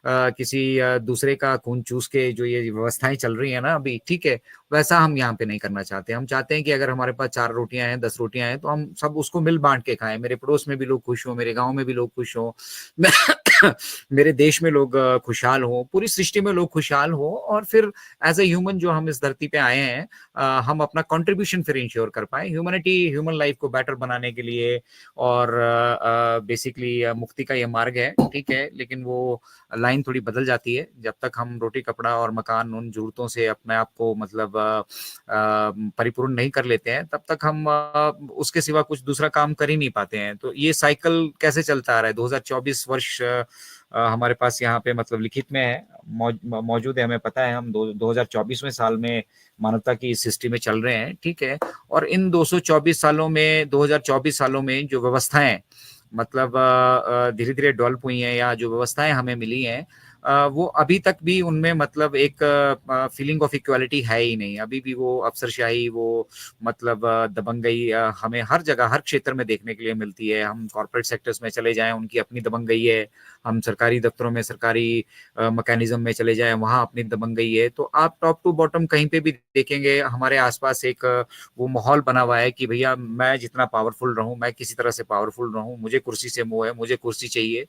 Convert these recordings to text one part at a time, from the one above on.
किसी दूसरे का खून चूस के जो ये व्यवस्थाएं चल रही है ना अभी, ठीक है, वैसा हम यहाँ पे नहीं करना चाहते। हम चाहते हैं कि अगर हमारे पास 4 रोटियां हैं, 10 रोटियां हैं, तो हम सब उसको मिल बांट के खाएं, मेरे पड़ोस में भी लोग खुश हों, मेरे गांव में भी लोग खुश हों, मेरे देश में लोग खुशहाल हों, पूरी सृष्टि में लोग खुशहाल हों, और फिर एज ए ह्यूमन जो हम इस धरती पे आए हैं, हम अपना कंट्रीब्यूशन फिर इंश्योर कर पाए ह्यूमैनिटी, ह्यूमन लाइफ को बेटर बनाने के लिए। और बेसिकली मुक्ति का ये मार्ग है, ठीक है, लेकिन वो लाइन थोड़ी बदल जाती है जब तक हम रोटी कपड़ा और मकान उन जरूरतों से अपने आप को मतलब परिपूर्ण नहीं कर लेते हैं, तब तक हम उसके सिवा कुछ दूसरा काम कर ही नहीं पाते हैं। तो ये साइकिल कैसे चलता आ रहा है, 2024 वर्ष हमारे पास यहाँ पे मतलब लिखित में है, मौजूद है, हमें पता है हम 2024वें साल में मानवता की इस हिस्ट्री में चल रहे हैं, ठीक है। और इन 224 सालों में, 2024 सालों में जो व्यवस्थाएं मतलब धीरे धीरे डेवलप हुई हैं, या जो व्यवस्थाएं हमें मिली हैं, वो अभी तक भी उनमें मतलब एक फीलिंग ऑफ इक्वालिटी है ही नहीं। अभी भी वो अफसरशाही, वो मतलब दबंगई हमें हर जगह हर क्षेत्र में देखने के लिए मिलती है। हम कॉर्पोरेट सेक्टर्स में चले जाएं, उनकी अपनी दबंगई है। हम सरकारी दफ्तरों में, सरकारी मैकेनिज्म में चले जाएं, वहां अपनी दबंगई है। तो आप टॉप टू बॉटम कहीं पे भी देखेंगे, हमारे आसपास एक वो माहौल बना हुआ है कि भैया मैं जितना पावरफुल रहूं, मैं किसी तरह से पावरफुल रहूं, मुझे कुर्सी से मोह है, मुझे कुर्सी चाहिए।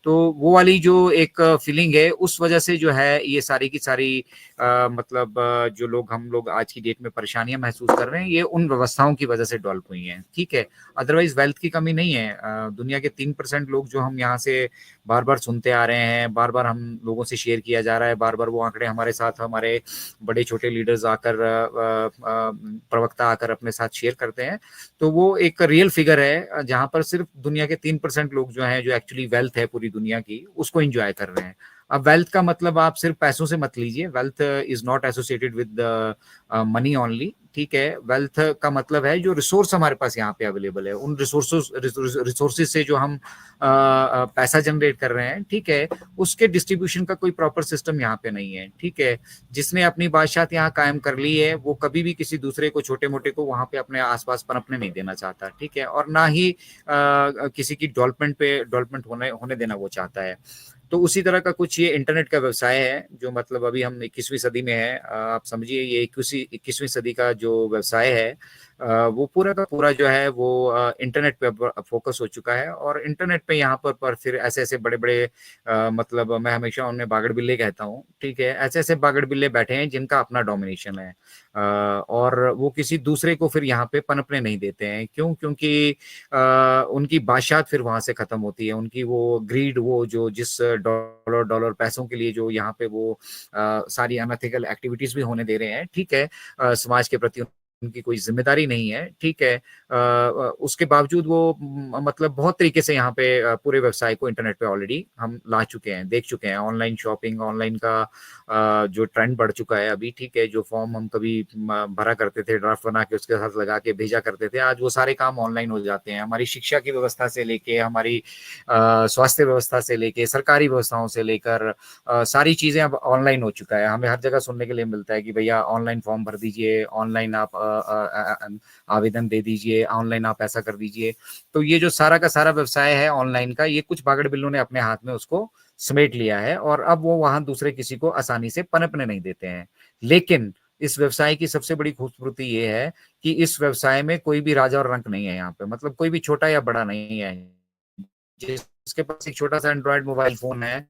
तो वो वाली जो एक फीलिंग है, उस वजह से जो है ये सारी की सारी मतलब जो लोग हम लोग आज की डेट में परेशानियां महसूस कर रहे हैं, ये उन व्यवस्थाओं की वजह से डेवलप हुई हैं, ठीक है। अदरवाइज वेल्थ की कमी नहीं है। दुनिया के 3% लोग जो हम यहाँ से बार बार सुनते आ रहे हैं, बार बार हम लोगों से शेयर किया जा रहा है, बार बार वो आंकड़े हमारे साथ हमारे बड़े छोटे लीडर्स आकर प्रवक्ता आकर अपने साथ शेयर करते हैं, तो वो एक रियल फिगर है जहां पर सिर्फ दुनिया के 3% लोग जो हैं, जो एक्चुअली वेल्थ है पूरी दुनिया की, उसको एंजॉय कर रहे हैं। अब वेल्थ का मतलब आप सिर्फ पैसों से मत लीजिए, wealth is not associated with money only, ठीक है। वेल्थ का मतलब है जो रिसोर्स हमारे पास यहाँ पे अवेलेबल है, उन रिसोर्सेज से जो हम पैसा जनरेट कर रहे हैं, ठीक है, उसके डिस्ट्रीब्यूशन का कोई प्रॉपर सिस्टम यहाँ पे नहीं है, ठीक है। जिसने अपनी बादशाहत यहाँ कायम कर ली है, वो कभी भी किसी दूसरे को, छोटे मोटे को, वहां पे अपने आसपास पनपने नहीं देना चाहता, ठीक है, और ना ही किसी की डेवलपमेंट होने होने देना वो चाहता है। तो उसी तरह का कुछ ये इंटरनेट का व्यवसाय है, जो मतलब अभी हम 21वीं सदी में है, आप समझिए ये 21वीं सदी का जो व्यवसाय है, वो पूरा का पूरा जो है वो इंटरनेट पे फोकस हो चुका है। और इंटरनेट पे यहाँ पर फिर ऐसे ऐसे बड़े बड़े मतलब मैं हमेशा उन्हें बागड़ बिल्ले कहता हूँ, ठीक है, ऐसे ऐसे बागड़ बिल्ले बैठे हैं जिनका अपना डोमिनेशन है, और वो किसी दूसरे को फिर यहाँ पे पनपने नहीं देते हैं। क्यों? क्योंकि उनकी बादशाहत फिर वहां से खत्म होती है, उनकी वो ग्रीड, वो जो जिस डॉलर डॉलर पैसों के लिए जो यहाँ पे वो सारी अनएथिकल एक्टिविटीज भी होने दे रहे हैं, ठीक है, समाज के प्रति उनकी कोई जिम्मेदारी नहीं है, ठीक है, उसके बावजूद वो मतलब बहुत तरीके से यहाँ पे पूरे व्यवसाय को इंटरनेट पे ऑलरेडी हम ला चुके हैं, देख चुके हैं। ऑनलाइन शॉपिंग, ऑनलाइन का जो ट्रेंड बढ़ चुका है अभी, ठीक है, जो फॉर्म हम कभी भरा करते थे, ड्राफ्ट बना के उसके साथ लगा के भेजा करते थे, आज वो सारे काम ऑनलाइन हो जाते हैं। हमारी शिक्षा की व्यवस्था से लेके, हमारी स्वास्थ्य व्यवस्था से लेके, सरकारी व्यवस्थाओं से लेकर सारी चीजें अब ऑनलाइन हो चुका है। हमें हर जगह सुनने के लिए मिलता है कि भैया ऑनलाइन फॉर्म भर दीजिए, ऑनलाइन आप आवेदन दे दीजिए, ऑनलाइन आप ऐसा कर दीजिए। तो ये जो सारा का सारा व्यवसाय है ऑनलाइन का, ये कुछ बागड़ बिल्लों ने अपने हाथ में उसको समेट लिया है, और अब वो वहां दूसरे किसी को आसानी से पनपने नहीं देते हैं। लेकिन इस व्यवसाय की सबसे बड़ी खूबसूरती ये है कि इस व्यवसाय में कोई भी राजा और रंक नहीं है यहाँ पे, मतलब कोई भी छोटा या बड़ा नहीं है। जिसके पास एक छोटा सा एंड्रॉयड मोबाइल फोन है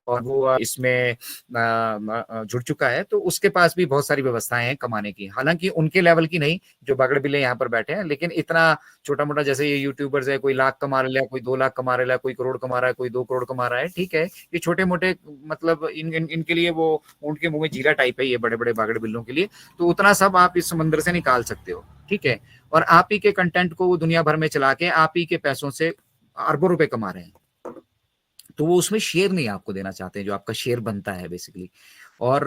और वो इसमें जुड़ चुका है, तो उसके पास भी बहुत सारी व्यवस्थाएं हैं कमाने की, हालांकि उनके लेवल की नहीं जो बागड़ बिल्ले यहाँ पर बैठे हैं, लेकिन इतना छोटा मोटा, जैसे ये यूट्यूबर्स है, कोई लाख कमा रहा है, कोई 2 लाख कमा रहा है, कोई करोड़ कमा रहा है, कोई 2 करोड़ कमा रहा है, ठीक है, ये छोटे मोटे मतलब इनके लिए वो ऊंट के मुंह में जीरा टाइप है, ये बड़े बड़े बागड़ बिल्लों के लिए तो उतना सब आप इस समंदर से निकाल सकते हो, ठीक है। और आप ही के कंटेंट को वो दुनिया भर में चला के आप ही के पैसों से अरबों रुपए कमा रहे हैं, तो वो उसमें शेयर नहीं आपको देना चाहते हैं, जो आपका शेयर बनता है बेसिकली। और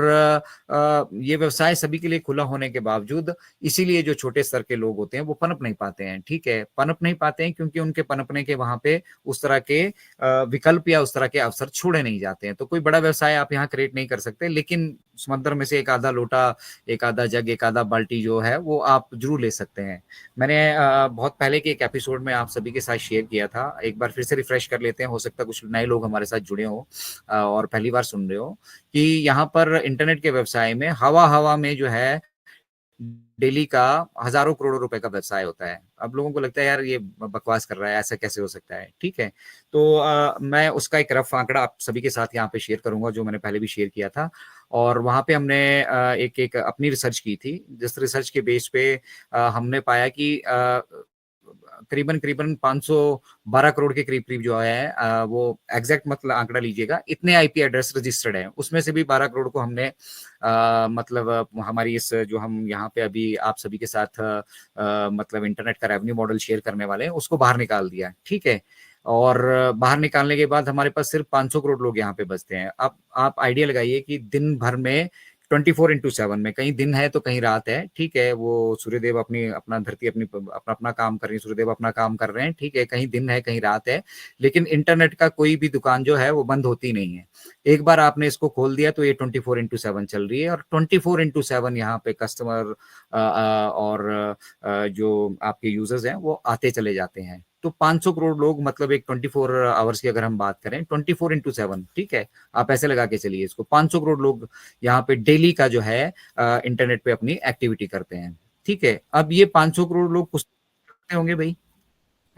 ये व्यवसाय सभी के लिए खुला होने के बावजूद, इसीलिए जो छोटे स्तर के लोग होते हैं वो पनप नहीं पाते हैं, ठीक है, पनप नहीं पाते हैं क्योंकि उनके पनपने के वहां पे उस तरह के विकल्प या उस तरह के अवसर छोड़े नहीं जाते हैं। तो कोई बड़ा व्यवसाय आप यहाँ क्रिएट नहीं कर सकते, लेकिन समंदर में से एक आधा लोटा, एक आधा जग, एक आधा बाल्टी जो है वो आप जरूर ले सकते हैं। मैंने बहुत पहले के एक एपिसोड में आप सभी के साथ शेयर किया था, एक बार फिर से रिफ्रेश कर लेते हैं, हो सकता है कुछ नए लोग हमारे साथ जुड़े हो और पहली बार सुन रहे हो, कि यहाँ पर इंटरनेट के व्यवसाय में हवा हवा में जो है डेली का हजारों करोड़ों रुपए का व्यवसाय होता है। अब लोगों को लगता है यार ये बकवास कर रहा है, ऐसा कैसे हो सकता है, ठीक है। तो मैं उसका एक रफ आंकड़ा आप सभी के साथ यहाँ पे शेयर करूंगा, जो मैंने पहले भी शेयर किया था। और वहां पे हमने एक एक अपनी रिसर्च की थी, जिस रिसर्च के बेस पे हमने पाया कि करीबन करीबन 512 करोड़ के करीब करीब जो है वो एग्जैक्ट मतलब आंकड़ा लीजिएगा, इतने आईपी एड्रेस रजिस्टर्ड हैं। उसमें से भी 12 करोड़ को हमने मतलब हमारी इस जो हम यहाँ पे अभी आप सभी के साथ मतलब इंटरनेट का रेवेन्यू मॉडल शेयर करने वाले हैं, उसको बाहर निकाल दिया, ठीक है। और बाहर निकालने के बाद हमारे पास सिर्फ 500 करोड़ लोग यहाँ पे बचते हैं। अब आप आइडिया लगाइए कि दिन भर में 24/7 में, कहीं दिन है तो कहीं रात है, ठीक है। वो सूर्यदेव अपनी अपना धरती अपनी अपना अपना काम कर रही है, सूर्यदेव अपना काम कर रहे हैं, ठीक है। कहीं दिन है कहीं रात है, लेकिन इंटरनेट का कोई भी दुकान जो है वो बंद होती नहीं है। एक बार आपने इसको खोल दिया तो ये 24/7 चल रही है, और 24/7 यहाँ पे कस्टमर और जो आपके यूजर्स हैं वो आते चले जाते हैं। तो 500 करोड़ लोग मतलब एक 24 आवर्स की अगर हम बात करें 24/7, ठीक है, आप ऐसे लगा के चलिए इसको, 500 करोड़ लोग यहाँ पे डेली का जो है इंटरनेट पे अपनी एक्टिविटी करते हैं, ठीक है। अब ये 500 करोड़ लोग कुछ करते होंगे भाई,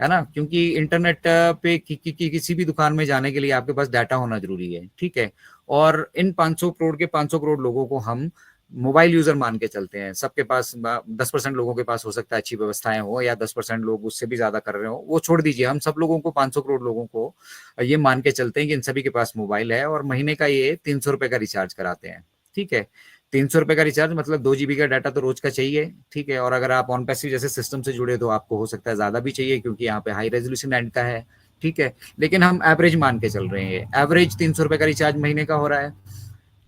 है ना, क्योंकि इंटरनेट पे किसी भी दुकान में जाने के लिए आपके पास डाटा होना जरूरी है, ठीक है। और इन 500 करोड़ के 500 करोड़ लोगों को हम मोबाइल यूजर मान के चलते हैं। सबके पास 10% लोगों के पास हो सकता है अच्छी व्यवस्थाएं हो, या 10% लोग उससे भी ज्यादा कर रहे हो, वो छोड़ दीजिए। हम सब लोगों को 500 करोड़ लोगों को ये मान के चलते हैं कि इन सभी के पास मोबाइल है, और महीने का ये 300 रुपए का रिचार्ज कराते हैं, ठीक है। 300 रुपए का रिचार्ज मतलब 2 GB का डाटा तो रोज का चाहिए, ठीक है। और अगर आप ऑन पैसिव जैसे सिस्टम से जुड़े तो आपको हो सकता है ज्यादा भी चाहिए, क्योंकि यहाँ पे हाई रेजोल्यूशन एंड का है, ठीक है। लेकिन हम एवरेज मान के चल रहे हैं, एवरेज 300 रुपए का रिचार्ज महीने का हो रहा है,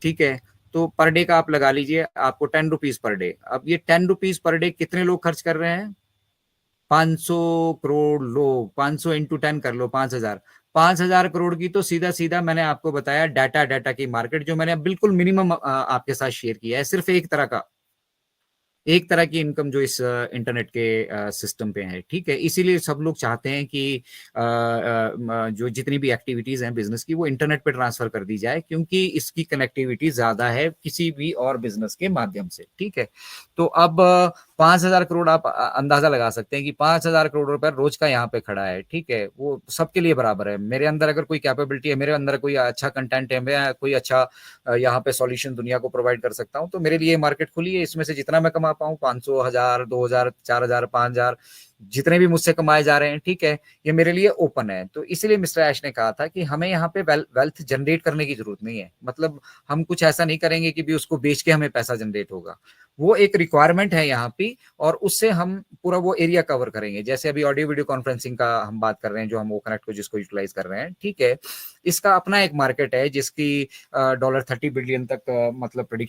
ठीक है। तो पर डे का आप लगा लीजिए, आपको 10 रुपीज पर डे। अब ये 10 रुपीज पर डे कितने लोग खर्च कर रहे हैं? 500 करोड़ लोग। 500 इंटू 10 कर लो, 5,000। 5,000 करोड़ की तो सीधा सीधा मैंने आपको बताया डाटा, डाटा की मार्केट, जो मैंने बिल्कुल मिनिमम आपके साथ शेयर किया है, सिर्फ एक तरह की इनकम जो इस इंटरनेट के सिस्टम पे है, ठीक है। इसीलिए सब लोग चाहते हैं कि जो जितनी भी एक्टिविटीज हैं बिजनेस की वो इंटरनेट पे ट्रांसफर कर दी जाए, क्योंकि इसकी कनेक्टिविटी ज्यादा है किसी भी और बिजनेस के माध्यम से, ठीक है। तो अब 5,000 करोड़ आप अंदाजा लगा सकते हैं कि 5,000 करोड़ रुपए रोज का यहाँ पे खड़ा है, ठीक है। वो सबके लिए बराबर है। मेरे अंदर अगर कोई कैपेबिलिटी है, मेरे अंदर कोई अच्छा कंटेंट है, मैं कोई अच्छा यहाँ पे सॉल्यूशन दुनिया को प्रोवाइड कर सकता हूँ, तो मेरे लिए मार्केट खुली है। इसमें से जितना मैं कमा पाऊँ, 500, 1,000, 2,000, 4,000, 5,000, जितने भी मुझसे कमाए जा रहे हैं, ठीक है, ये मेरे लिए ओपन है। तो इसीलिए मिस्टर ऐश ने कहा था कि हमें यहाँ पे वेल्थ जनरेट करने की जरूरत नहीं है। मतलब हम कुछ ऐसा नहीं करेंगे कि भी उसको बेच के हमें पैसा जनरेट होगा, वो एक रिक्वायरमेंट है यहाँ पे, और उससे हम पूरा वो एरिया कवर करेंगे। जैसे अभी ऑडियो वीडियो कॉन्फ्रेंसिंग का हम बात कर रहे हैं, जो हम वो कनेक्ट को जिसको यूटिलाइज कर रहे हैं, ठीक है। इसका अपना एक मार्केट है जिसकी $30 बिलियन तक मतलब